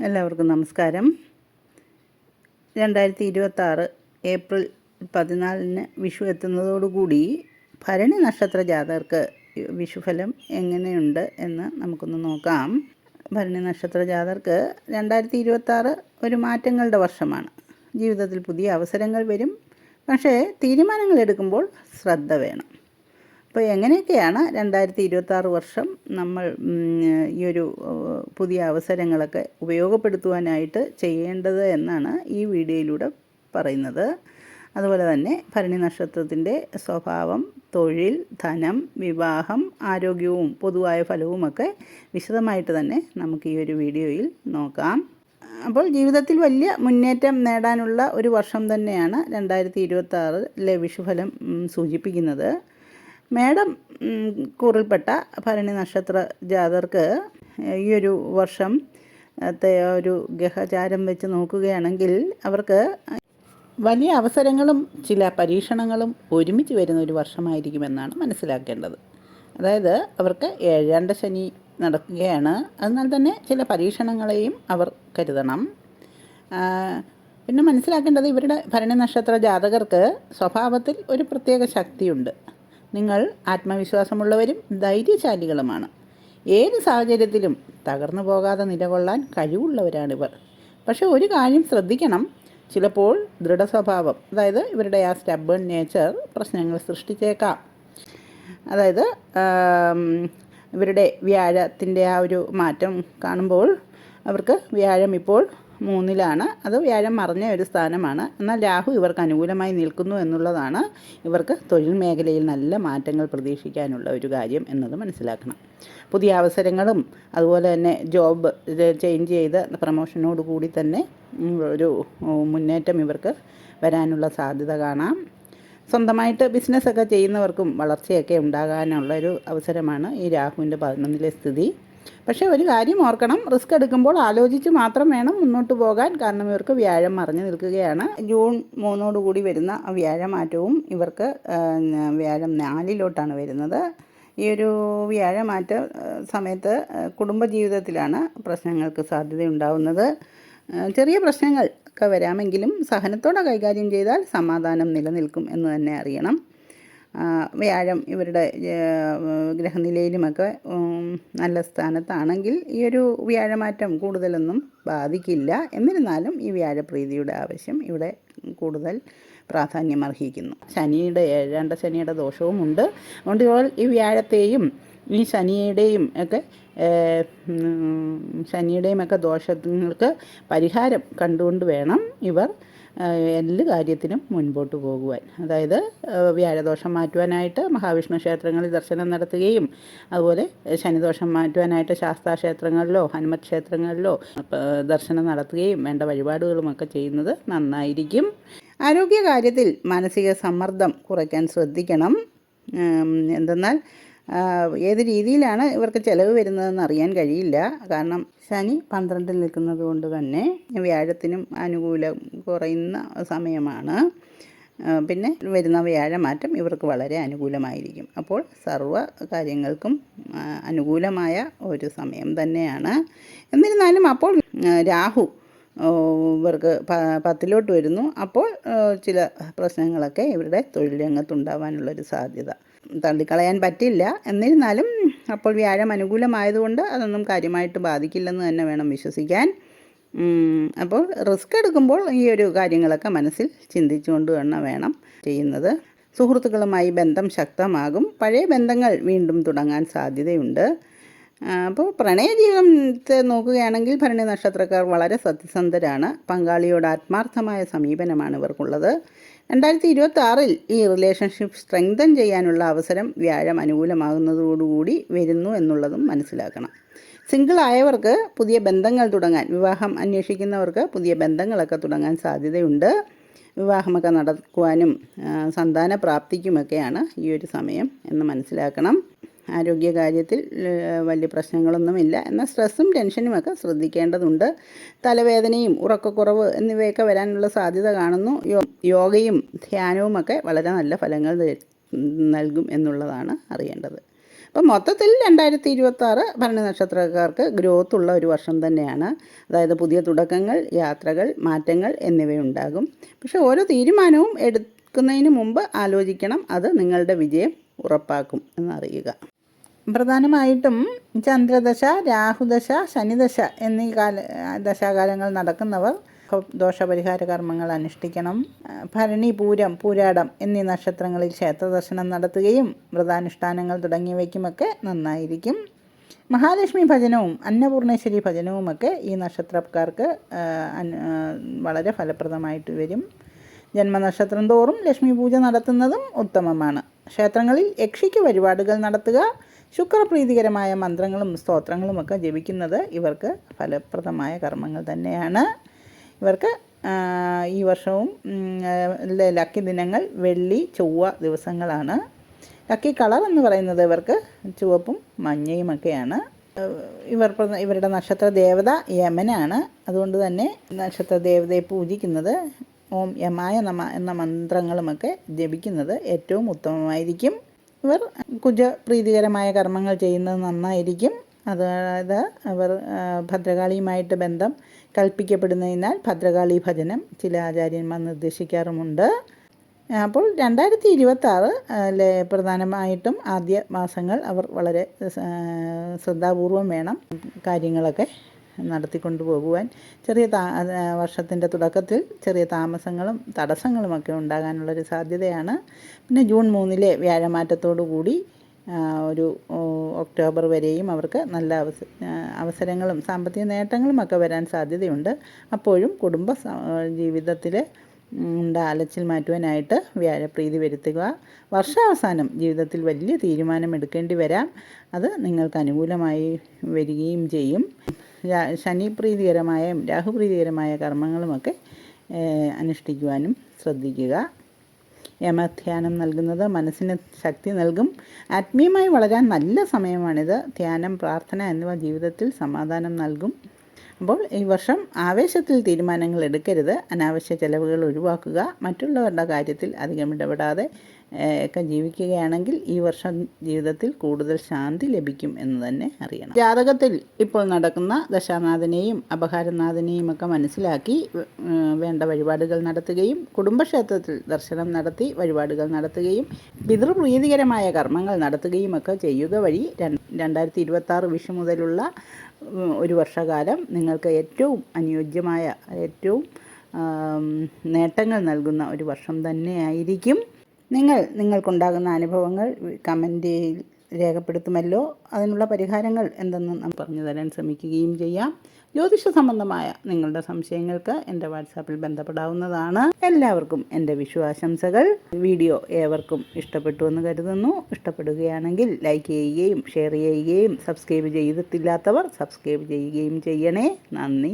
എല്ലാവർക്കും നമസ്കാരം. 2026 ഏപ്രിൽ 14 വിഷു എത്തുന്നതോടുകൂടി ഭരണി നക്ഷത്ര ജാതകർക്ക് വിഷുഫലം എങ്ങനെയുണ്ട് എന്ന് നമുക്കൊന്ന് നോക്കാം. ഭരണി നക്ഷത്ര ജാതകർക്ക് 2026 ഒരു മാറ്റങ്ങളുടെ വർഷമാണ്. ജീവിതത്തിൽ പുതിയ അവസരങ്ങൾ വരും, പക്ഷേ തീരുമാനങ്ങൾ എടുക്കുമ്പോൾ ശ്രദ്ധ വേണം. അപ്പോൾ എങ്ങനെയൊക്കെയാണ് 2026 വർഷം നമ്മൾ ഈ ഒരു പുതിയ അവസരങ്ങളൊക്കെ ഉപയോഗപ്പെടുത്തുവാനായിട്ട് ചെയ്യേണ്ടത് എന്നാണ് ഈ വീഡിയോയിലൂടെ പറയുന്നത്. അതുപോലെ തന്നെ ഭരണി നക്ഷത്രത്തിൻ്റെ സ്വഭാവം, തൊഴിൽ, ധനം, വിവാഹം, ആരോഗ്യവും പൊതുവായ ഫലവുമൊക്കെ വിശദമായിട്ട് തന്നെ നമുക്ക് ഈ ഒരു വീഡിയോയിൽ നോക്കാം. അപ്പോൾ ജീവിതത്തിൽ വലിയ മുന്നേറ്റം നേടാനുള്ള ഒരു വർഷം തന്നെയാണ് 2026 വിഷുഫലം സൂചിപ്പിക്കുന്നത്. മേടം കൂറിൽപ്പെട്ട ഭരണി നക്ഷത്ര ജാതകർക്ക് ഈ ഒരു വർഷം ഒരു ഗ്രഹചാരം വെച്ച് നോക്കുകയാണെങ്കിൽ അവർക്ക് വലിയ അവസരങ്ങളും ചില പരീക്ഷണങ്ങളും ഒരുമിച്ച് വരുന്ന ഒരു വർഷമായിരിക്കുമെന്നാണ് മനസ്സിലാക്കേണ്ടത്. അതായത് അവർക്ക് 7ാം ശനി നടക്കുകയാണ്. അതിനാൽ തന്നെ ചില പരീക്ഷണങ്ങളെയും അവർ കരുതണം. പിന്നെ മനസ്സിലാക്കേണ്ടത് ഇവരുടെ ഭരണി നക്ഷത്ര ജാതകർക്ക് സ്വഭാവത്തിൽ ഒരു പ്രത്യേക ശക്തിയുണ്ട്. നിങ്ങൾ ആത്മവിശ്വാസമുള്ളവരും ധൈര്യശാലികളുമാണ്. ഏത് സാഹചര്യത്തിലും തകർന്നു പോകാതെ നിലകൊള്ളാൻ കഴിവുള്ളവരാണിവർ. പക്ഷേ ഒരു കാര്യം ശ്രദ്ധിക്കണം, ചിലപ്പോൾ ദൃഢസ്വഭാവം, അതായത് ഇവരുടെ ആ സ്റ്റബേൺ നേച്ചർ പ്രശ്നങ്ങൾ സൃഷ്ടിച്ചേക്കാം. അതായത് ഇവരുടെ വ്യാഴത്തിൻ്റെ ആ ഒരു മാറ്റം കാണുമ്പോൾ അവർക്ക് വ്യാഴം ഇപ്പോൾ 3ലാണ്. അത് വ്യാഴം മറഞ്ഞ ഒരു സ്ഥാനമാണ്. എന്നാൽ രാഹു ഇവർക്ക് അനുകൂലമായി നിൽക്കുന്നു എന്നുള്ളതാണ് ഇവർക്ക് തൊഴിൽ മേഖലയിൽ നല്ല മാറ്റങ്ങൾ പ്രതീക്ഷിക്കാനുള്ള ഒരു കാര്യം എന്നത് മനസ്സിലാക്കണം. പുതിയ അവസരങ്ങളും അതുപോലെ തന്നെ ജോബ് ചേഞ്ച് ചെയ്ത് പ്രമോഷനോട് കൂടി തന്നെ ഒരു മുന്നേറ്റം ഇവർക്ക് വരാനുള്ള സാധ്യത കാണാം. സ്വന്തമായിട്ട് ബിസിനസ്സൊക്കെ ചെയ്യുന്നവർക്കും വളർച്ചയൊക്കെ ഉണ്ടാകാനുള്ളൊരു അവസരമാണ് ഈ രാഹുവിൻ്റെ 11ലെ സ്ഥിതി. പക്ഷേ ഒരു കാര്യം ഓർക്കണം, റിസ്ക് എടുക്കുമ്പോൾ ആലോചിച്ച് മാത്രം വേണം മുന്നോട്ട് പോകാൻ. കാരണം ഇവർക്ക് വ്യാഴം മറഞ്ഞു നിൽക്കുകയാണ്. ജൂൺ 3 വരുന്ന വ്യാഴമാറ്റവും ഇവർക്ക് വ്യാഴം 4 വരുന്നത്. ഈ ഒരു വ്യാഴമാറ്റ സമയത്ത് കുടുംബജീവിതത്തിലാണ് പ്രശ്നങ്ങൾക്ക് സാധ്യതയുണ്ടാവുന്നത്. ചെറിയ പ്രശ്നങ്ങൾ ഒക്കെ വരാമെങ്കിലും സഹനത്തോടെ കൈകാര്യം ചെയ്താൽ സമാധാനം നിലനിൽക്കും എന്ന് തന്നെ അറിയണം. വ്യാഴം ഇവരുടെ ഗ്രഹനിലയിലുമൊക്കെ നല്ല സ്ഥാനത്താണെങ്കിൽ ഈ ഒരു വ്യാഴമാറ്റം കൂടുതലൊന്നും ബാധിക്കില്ല. എന്നിരുന്നാലും ഈ വ്യാഴപ്രീതിയുടെ ആവശ്യം ഇവിടെ കൂടുതൽ പ്രാധാന്യം അർഹിക്കുന്നു. ശനിയുടെ 7ാം ശനിയുടെ ദോഷവുമുണ്ട്. അതുകൊണ്ട് ഈ വ്യാഴത്തെയും ഈ ശനിയുടെയും ഒക്കെ ദോഷങ്ങൾക്ക് പരിഹാരം കണ്ടുകൊണ്ട് വേണം ഇവർ എല്ലാ കാര്യത്തിനും മുൻപോട്ട് പോകുവാൻ. അതായത് വ്യാഴദോഷം മാറ്റുവാനായിട്ട് മഹാവിഷ്ണു ക്ഷേത്രങ്ങളിൽ ദർശനം നടത്തുകയും അതുപോലെ ശനിദോഷം മാറ്റുവാനായിട്ട് ശാസ്താ ക്ഷേത്രങ്ങളിലോ ഹനുമത് ക്ഷേത്രങ്ങളിലോ ദർശനം നടത്തുകയും വേണ്ട വഴിപാടുകളുമൊക്കെ ചെയ്യുന്നത് നന്നായിരിക്കും. ആരോഗ്യകാര്യത്തിൽ മാനസിക സമ്മർദ്ദം കുറയ്ക്കാൻ ശ്രദ്ധിക്കണം. എന്തെന്നാൽ ഏത് രീതിയിലാണ് ഇവർക്ക് ചിലവ് വരുന്നതെന്ന് അറിയാൻ കഴിയില്ല. കാരണം ശനി 12ൽ നിൽക്കുന്നത് കൊണ്ട് തന്നെ വ്യാഴത്തിനും അനുകൂലം കുറയുന്ന സമയമാണ്. പിന്നെ വരുന്ന വ്യാഴമാറ്റം ഇവർക്ക് വളരെ അനുകൂലമായിരിക്കും. അപ്പോൾ സർവ്വ കാര്യങ്ങൾക്കും അനുകൂലമായ ഒരു സമയം തന്നെയാണ്. എന്നിരുന്നാലും അപ്പോൾ രാഹു ഇവർക്ക് 10ലോട്ട് വരുന്നു. അപ്പോൾ ചില പ്രശ്നങ്ങളൊക്കെ ഇവരുടെ തൊഴിൽ രംഗത്തുണ്ടാവാനുള്ളൊരു സാധ്യത തള്ളിക്കളയാൻ പറ്റില്ല. എന്നിരുന്നാലും അപ്പോൾ വ്യാഴം അനുകൂലമായതുകൊണ്ട് അതൊന്നും കാര്യമായിട്ട് ബാധിക്കില്ലെന്ന് തന്നെ വേണം വിശ്വസിക്കാൻ. അപ്പോൾ റിസ്ക് എടുക്കുമ്പോൾ ഈ ഒരു കാര്യങ്ങളൊക്കെ മനസ്സിൽ ചിന്തിച്ചുകൊണ്ട് തന്നെ വേണം ചെയ്യുന്നത്. സുഹൃത്തുക്കളുമായി ബന്ധം ശക്തമാകും. പഴയ ബന്ധങ്ങൾ വീണ്ടും തുടങ്ങാൻ സാധ്യതയുണ്ട്. അപ്പോൾ പ്രണയ ജീവിതത്തെ നോക്കുകയാണെങ്കിൽ ഭരണി നക്ഷത്രക്കാർ വളരെ സത്യസന്ധരാണ്. പങ്കാളിയോട് ആത്മാർത്ഥമായ സമീപനമാണ് ഇവർക്കുള്ളത്. 2026 ഈ റിലേഷൻഷിപ്പ് സ്ട്രെങ്തൻ ചെയ്യാനുള്ള അവസരം വ്യാഴം അനുകൂലമാകുന്നതോടുകൂടി വരുന്നു എന്നുള്ളതും മനസ്സിലാക്കണം. സിംഗിളായവർക്ക് പുതിയ ബന്ധങ്ങൾ തുടങ്ങാൻ, വിവാഹം അന്വേഷിക്കുന്നവർക്ക് പുതിയ ബന്ധങ്ങളൊക്കെ തുടങ്ങാൻ സാധ്യതയുണ്ട്. വിവാഹമൊക്കെ നടക്കുവാനും സന്താന പ്രാപ്തിക്കുമൊക്കെയാണ് ഈ ഒരു സമയം എന്ന് മനസ്സിലാക്കണം. ആരോഗ്യകാര്യത്തിൽ വലിയ പ്രശ്നങ്ങളൊന്നുമില്ല. എന്നാൽ സ്ട്രെസ്സും ടെൻഷനുമൊക്കെ ശ്രദ്ധിക്കേണ്ടതുണ്ട്. തലവേദനയും ഉറക്കക്കുറവ് എന്നിവയൊക്കെ വരാനുള്ള സാധ്യത കാണുന്നു. യോഗയും ധ്യാനവുമൊക്കെ വളരെ നല്ല ഫലങ്ങൾ നൽകും എന്നുള്ളതാണ് അറിയേണ്ടത്. അപ്പോൾ അപ്പോൾ മൊത്തത്തിൽ 2026 ഭരണി നക്ഷത്രക്കാർക്ക് ഗ്രോത്ത് ഉള്ള ഒരു വർഷം തന്നെയാണ്. അതായത് പുതിയ തുടക്കങ്ങൾ, യാത്രകൾ, മാറ്റങ്ങൾ എന്നിവയുണ്ടാകും. പക്ഷേ ഓരോ തീരുമാനവും എടുക്കുന്നതിന് മുമ്പ് ആലോചിക്കണം. അത് നിങ്ങളുടെ വിജയം ഉറപ്പാക്കും എന്നറിയുക. പ്രധാനമായിട്ടും ചന്ദ്രദശ, രാഹുദശ, ശനിദശ എന്നീ ദശാകാലങ്ങൾ നടക്കുന്നവർ ദോഷപരിഹാര കർമ്മങ്ങൾ അനുഷ്ഠിക്കണം. ഭരണി, പൂരം, പൂരാടം എന്നീ നക്ഷത്രങ്ങളിൽ ക്ഷേത്രദർശനം നടത്തുകയും വ്രതാനുഷ്ഠാനങ്ങൾ തുടങ്ങിയവയ്ക്കുമൊക്കെ നന്നായിരിക്കും. മഹാലക്ഷ്മി ഭജനവും അന്നപൂർണേശ്വരി ഭജനവുമൊക്കെ ഈ നക്ഷത്രക്കാർക്ക് വളരെ ഫലപ്രദമായിട്ട് വരും. ജന്മനക്ഷത്രം തോറും ലക്ഷ്മി പൂജ നടത്തുന്നതും ഉത്തമമാണ്. ക്ഷേത്രങ്ങളിൽ യക്ഷിക്ക് വഴിപാടുകൾ നടത്തുക, ശുക്രപ്രീതികരമായ മന്ത്രങ്ങളും സ്തോത്രങ്ങളുമൊക്കെ ജപിക്കുന്നത് ഇവർക്ക് ഫലപ്രദമായ കർമ്മങ്ങൾ തന്നെയാണ്. ഇവർക്ക് ഈ വർഷവും ലക്കി ദിനങ്ങൾ വെള്ളി, ചൊവ്വ ദിവസങ്ങളാണ്. ലക്കി കളർ എന്ന് പറയുന്നത് ഇവർക്ക് ചുവപ്പും മഞ്ഞയുമൊക്കെയാണ്. ഇവരുടെ നക്ഷത്ര ദേവത യമനാണ്. അതുകൊണ്ട് തന്നെ നക്ഷത്ര ദേവതയെ പൂജിക്കുന്നത് ഓം യമായ നമ എന്ന മന്ത്രങ്ങളുമൊക്കെ ജപിക്കുന്നത് ഏറ്റവും ഉത്തമമായിരിക്കും. ഇവർ കുജപ്രീതികരമായ കർമ്മങ്ങൾ ചെയ്യുന്നത് നന്നായിരിക്കും. അതായത് അവർ ഭദ്രകാളിയുമായിട്ട് ബന്ധം കൽപ്പിക്കപ്പെടുന്നതിനാൽ ഭദ്രകാളി ഭജനം ചില ആചാര്യന്മാർ നിർദ്ദേശിക്കാറുമുണ്ട്. അപ്പോൾ 2026 പ്രധാനമായിട്ടും ആദ്യ മാസങ്ങൾ അവർ വളരെ ശ്രദ്ധാപൂർവം വേണം കാര്യങ്ങളൊക്കെ നടത്തിക്കൊണ്ടു പോകുവാൻ. വർഷത്തിൻ്റെ തുടക്കത്തിൽ ചെറിയ താമസങ്ങളും തടസ്സങ്ങളുമൊക്കെ ഉണ്ടാകാനുള്ളൊരു സാധ്യതയാണ്. പിന്നെ ജൂൺ 3 വ്യാഴമാറ്റത്തോടു കൂടി ഒരു ഒക്ടോബർ വരെയും അവർക്ക് നല്ല അവസരങ്ങളും സാമ്പത്തിക നേട്ടങ്ങളുമൊക്കെ വരാൻ സാധ്യതയുണ്ട്. അപ്പോഴും കുടുംബ ജീവിതത്തിൽ അലച്ചിൽ മാറ്റുവാനായിട്ട് വ്യാഴപ്രീതി വരുത്തുക. വർഷാവസാനം ജീവിതത്തിൽ വലിയ തീരുമാനം എടുക്കേണ്ടി വരാം. അത് നിങ്ങൾക്ക് അനുകൂലമായി വരികയും ചെയ്യും. ശനിപ്രീതികരമായും രാഹുപ്രീതികരമായ കർമ്മങ്ങളുമൊക്കെ അനുഷ്ഠിക്കുവാനും ശ്രദ്ധിക്കുക. യമധ്യാനം നൽകുന്നത് മനസ്സിന് ശക്തി നൽകും. ആത്മീയമായി വളരാൻ നല്ല സമയമാണിത്. ധ്യാനം, പ്രാർത്ഥന എന്നിവ ജീവിതത്തിൽ സമാധാനം നൽകും. അപ്പോൾ ഈ വർഷം ആവേശത്തിൽ തീരുമാനങ്ങൾ എടുക്കരുത്. അനാവശ്യ ചെലവുകൾ ഒഴിവാക്കുക. മറ്റുള്ളവരുടെ കാര്യത്തിൽ അധികം ഇടപെടാതെ ഒക്കെ ജീവിക്കുകയാണെങ്കിൽ ഈ വർഷം ജീവിതത്തിൽ കൂടുതൽ ശാന്തി ലഭിക്കും എന്ന് തന്നെ അറിയണം. ജാതകത്തിൽ ഇപ്പോൾ നടക്കുന്ന ദശാനാഥനെയും അപഹാരനാഥനെയും ഒക്കെ മനസ്സിലാക്കി വേണ്ട വഴിപാടുകൾ നടത്തുകയും കുടുംബക്ഷേത്രത്തിൽ ദർശനം നടത്തി വഴിപാടുകൾ നടത്തുകയും പിതൃപ്രീതികരമായ കർമ്മങ്ങൾ നടത്തുകയും ഒക്കെ ചെയ്യുക വഴി 2026 വിഷു മുതലുള്ള ഒരു വർഷകാലം നിങ്ങൾക്ക് ഏറ്റവും അനുയോജ്യമായ, ഏറ്റവും നേട്ടങ്ങൾ നൽകുന്ന ഒരു വർഷം തന്നെയായിരിക്കും. നിങ്ങൾക്കുണ്ടാകുന്ന അനുഭവങ്ങൾ കമൻറ്റിൽ രേഖപ്പെടുത്തുമല്ലോ. അതിനുള്ള പരിഹാരങ്ങൾ എന്തെന്ന് നാം പറഞ്ഞു തരാൻ ശ്രമിക്കുകയും ചെയ്യാം. ജ്യോതിഷ സംബന്ധമായ നിങ്ങളുടെ സംശയങ്ങൾക്ക് എൻ്റെ വാട്സാപ്പിൽ ബന്ധപ്പെടാവുന്നതാണ്. എല്ലാവർക്കും എൻ്റെ വിഷു ആശംസകൾ. വീഡിയോ ഏവർക്കും ഇഷ്ടപ്പെട്ടു എന്ന് കരുതുന്നു. ഇഷ്ടപ്പെടുകയാണെങ്കിൽ ലൈക്ക് ചെയ്യുകയും ഷെയർ ചെയ്യുകയും സബ്സ്ക്രൈബ് ചെയ്തിട്ടില്ലാത്തവർ സബ്സ്ക്രൈബ് ചെയ്യുകയും ചെയ്യണേ. നന്ദി.